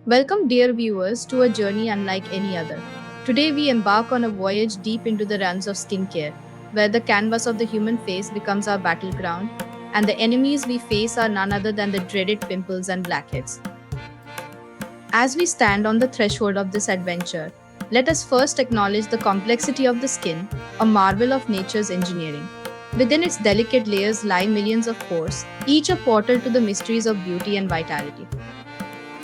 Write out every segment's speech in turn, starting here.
Welcome, dear viewers, to a journey unlike any other. Today, we embark on a voyage deep into the realms of skincare, where the canvas of the human face becomes our battleground, and the enemies we face are none other than the dreaded pimples and blackheads. As we stand on the threshold of this adventure, let us first acknowledge the complexity of the skin, a marvel of nature's engineering. Within its delicate layers lie millions of pores, each a portal to the mysteries of beauty and vitality.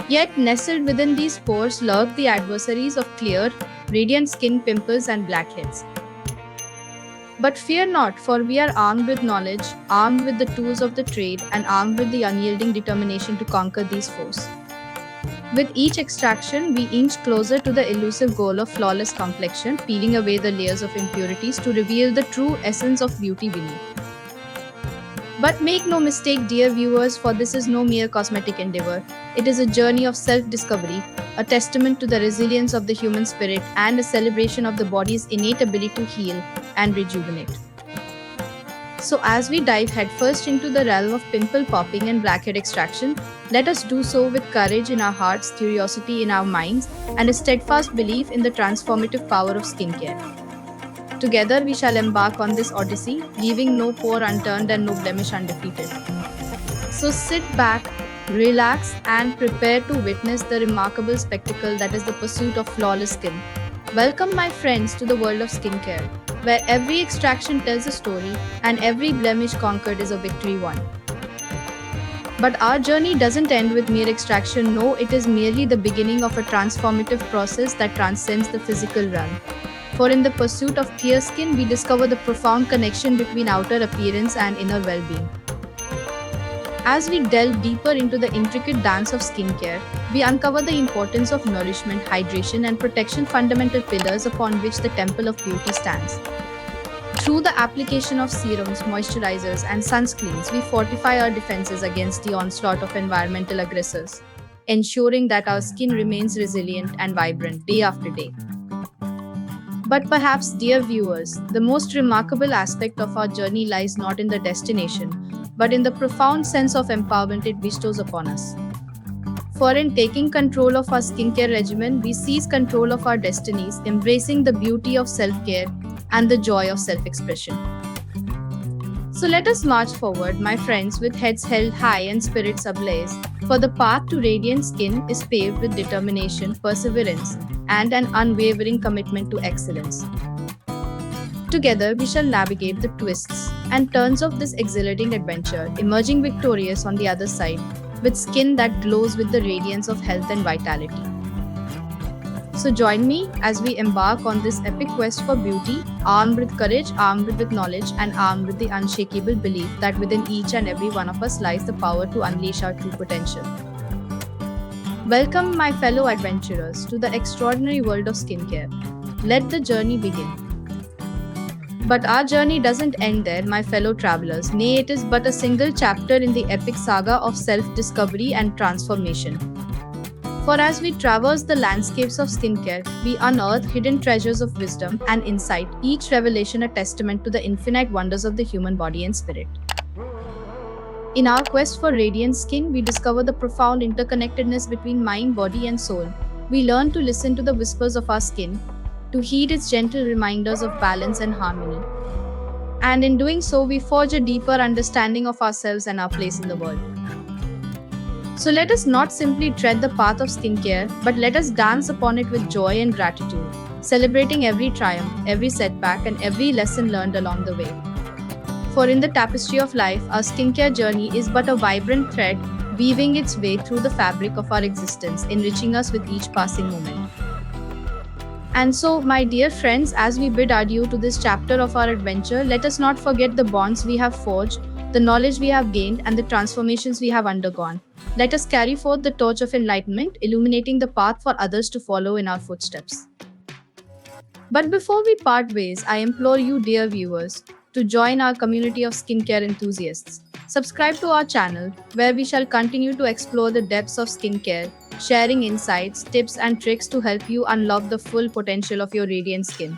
Yet, nestled within these pores lurk the adversaries of clear, radiant skin, pimples, and blackheads. But fear not, for we are armed with knowledge, armed with the tools of the trade, and armed with the unyielding determination to conquer these foes. With each extraction, we inch closer to the elusive goal of flawless complexion, peeling away the layers of impurities to reveal the true essence of beauty beneath. But make no mistake, dear viewers, for this is no mere cosmetic endeavor. It is a journey of self discovery, a testament to the resilience of the human spirit, and a celebration of the body's innate ability to heal and rejuvenate. So, as we dive headfirst into the realm of pimple popping and blackhead extraction, let us do so with courage in our hearts, curiosity in our minds, and a steadfast belief in the transformative power of skincare. Together, we shall embark on this odyssey, leaving no pore unturned and no blemish undefeated. So, sit back, relax, and prepare to witness the remarkable spectacle that is the pursuit of flawless skin. Welcome, my friends, to the world of skincare, where every extraction tells a story and every blemish conquered is a victory won. But our journey doesn't end with mere extraction, no, it is merely the beginning of a transformative process that transcends the physical realm. For in the pursuit of clear skin, we discover the profound connection between outer appearance and inner well being. As we delve deeper into the intricate dance of skincare, we uncover the importance of nourishment, hydration, and protection, fundamental pillars upon which the temple of beauty stands. Through the application of serums, moisturizers, and sunscreens, we fortify our defenses against the onslaught of environmental aggressors, ensuring that our skin remains resilient and vibrant day after day. But perhaps, dear viewers, the most remarkable aspect of our journey lies not in the destination, but in the profound sense of empowerment it bestows upon us. For in taking control of our skincare regimen, we seize control of our destinies, embracing the beauty of self-care and the joy of self-expression. So let us march forward, my friends, with heads held high and spirits ablaze, for the path to radiant skin is paved with determination, perseverance, and an unwavering commitment to excellence. Together, we shall navigate the twists and turns of this exhilarating adventure, emerging victorious on the other side, with skin that glows with the radiance of health and vitality. So join me as we embark on this epic quest for beauty, armed with courage, armed with knowledge, and armed with the unshakable belief that within each and every one of us lies the power to unleash our true potential. Welcome, my fellow adventurers, to the extraordinary world of skincare. Let the journey begin. But our journey doesn't end there, my fellow travelers. Nay, it is but a single chapter in the epic saga of self discovery and transformation. For as we traverse the landscapes of skincare, we unearth hidden treasures of wisdom and insight, each revelation a testament to the infinite wonders of the human body and spirit. In our quest for radiant skin, we discover the profound interconnectedness between mind, body, and soul. We learn to listen to the whispers of our skin, to heed its gentle reminders of balance and harmony. And in doing so, we forge a deeper understanding of ourselves and our place in the world. So let us not simply tread the path of skincare, but let us dance upon it with joy and gratitude, celebrating every triumph, every setback, and every lesson learned along the way. For in the tapestry of life, our skincare journey is but a vibrant thread, weaving its way through the fabric of our existence, enriching us with each passing moment. And so, my dear friends, as we bid adieu to this chapter of our adventure, let us not forget the bonds we have forged, the knowledge we have gained, and the transformations we have undergone. Let us carry forth the torch of enlightenment, illuminating the path for others to follow in our footsteps. But before we part ways, I implore you, dear viewers, to join our community of skincare enthusiasts. Subscribe to our channel, where we shall continue to explore the depths of skincare, sharing insights, tips, and tricks to help you unlock the full potential of your radiant skin.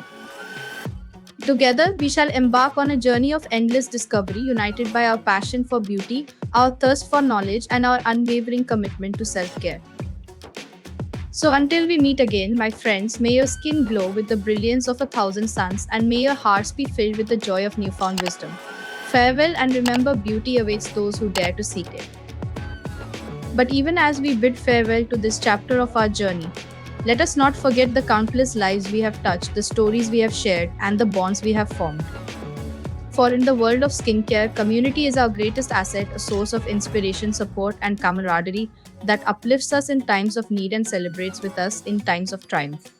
Together, we shall embark on a journey of endless discovery, united by our passion for beauty, our thirst for knowledge, and our unwavering commitment to self care. So until we meet again, my friends, may your skin glow with the brilliance of a thousand suns, and may your hearts be filled with the joy of newfound wisdom. Farewell, and remember, beauty awaits those who dare to seek it. But even as we bid farewell to this chapter of our journey, let us not forget the countless lives we have touched, the stories we have shared, and the bonds we have formed. For in the world of skincare, community is our greatest asset, a source of inspiration, support, and camaraderie that uplifts us in times of need and celebrates with us in times of triumph.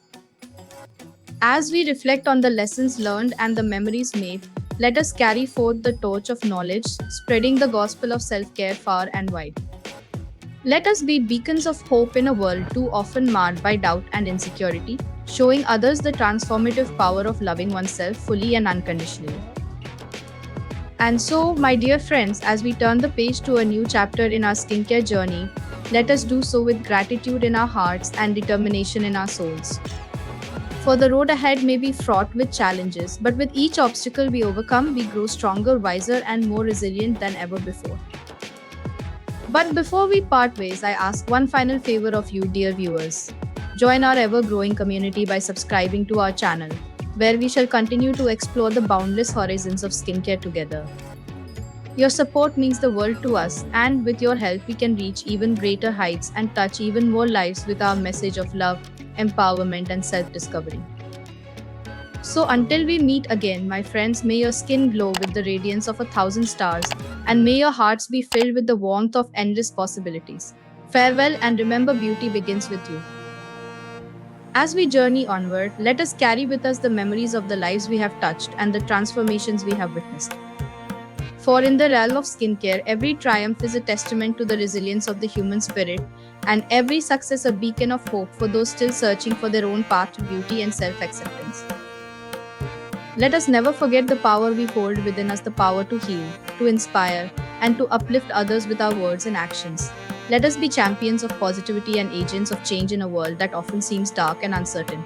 As we reflect on the lessons learned and the memories made, let us carry forth the torch of knowledge, spreading the gospel of self care far and wide. Let us be beacons of hope in a world too often marred by doubt and insecurity, showing others the transformative power of loving oneself fully and unconditionally. And so, my dear friends, as we turn the page to a new chapter in our skincare journey, let us do so with gratitude in our hearts and determination in our souls. For the road ahead may be fraught with challenges, but with each obstacle we overcome, we grow stronger, wiser, and more resilient than ever before. But before we part ways, I ask one final favor of you, dear viewers. Join our ever growing community by subscribing to our channel, where we shall continue to explore the boundless horizons of skincare together. Your support means the world to us, and with your help, we can reach even greater heights and touch even more lives with our message of love, empowerment, and self discovery. So, until we meet again, my friends, may your skin glow with the radiance of a thousand stars, and may your hearts be filled with the warmth of endless possibilities. Farewell, and remember, beauty begins with you. As we journey onward, let us carry with us the memories of the lives we have touched and the transformations we have witnessed. For in the realm of skincare, every triumph is a testament to the resilience of the human spirit, and every success a beacon of hope for those still searching for their own path to beauty and self acceptance. Let us never forget the power we hold within us, the power to heal, to inspire, and to uplift others with our words and actions. Let us be champions of positivity and agents of change in a world that often seems dark and uncertain.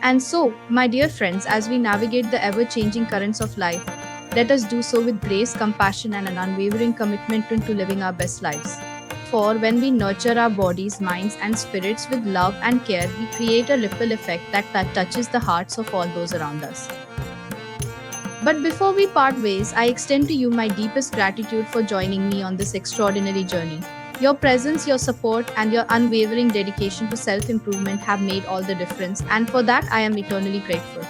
And so, my dear friends, as we navigate the ever changing currents of life, let us do so with grace, compassion, and an unwavering commitment to living our best lives. For when we nurture our bodies, minds, and spirits with love and care, we create a ripple effect that touches the hearts of all those around us. But before we part ways, I extend to you my deepest gratitude for joining me on this extraordinary journey. Your presence, your support, and your unwavering dedication to self improvement have made all the difference, and for that I am eternally grateful.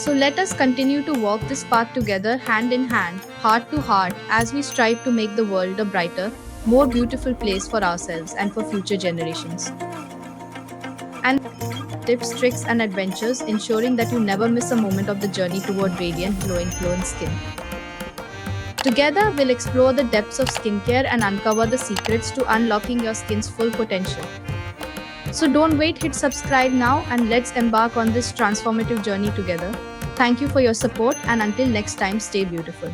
So let us continue to walk this path together, hand in hand, heart to heart, as we strive to make the world a brighter, more beautiful place for ourselves and for future generations. And tips, tricks, and adventures, ensuring that you never miss a moment of the journey toward radiant, glowing skin. Together, we'll explore the depths of skincare and uncover the secrets to unlocking your skin's full potential. So don't wait, hit subscribe now, and let's embark on this transformative journey together. Thank you for your support, and until next time, stay beautiful.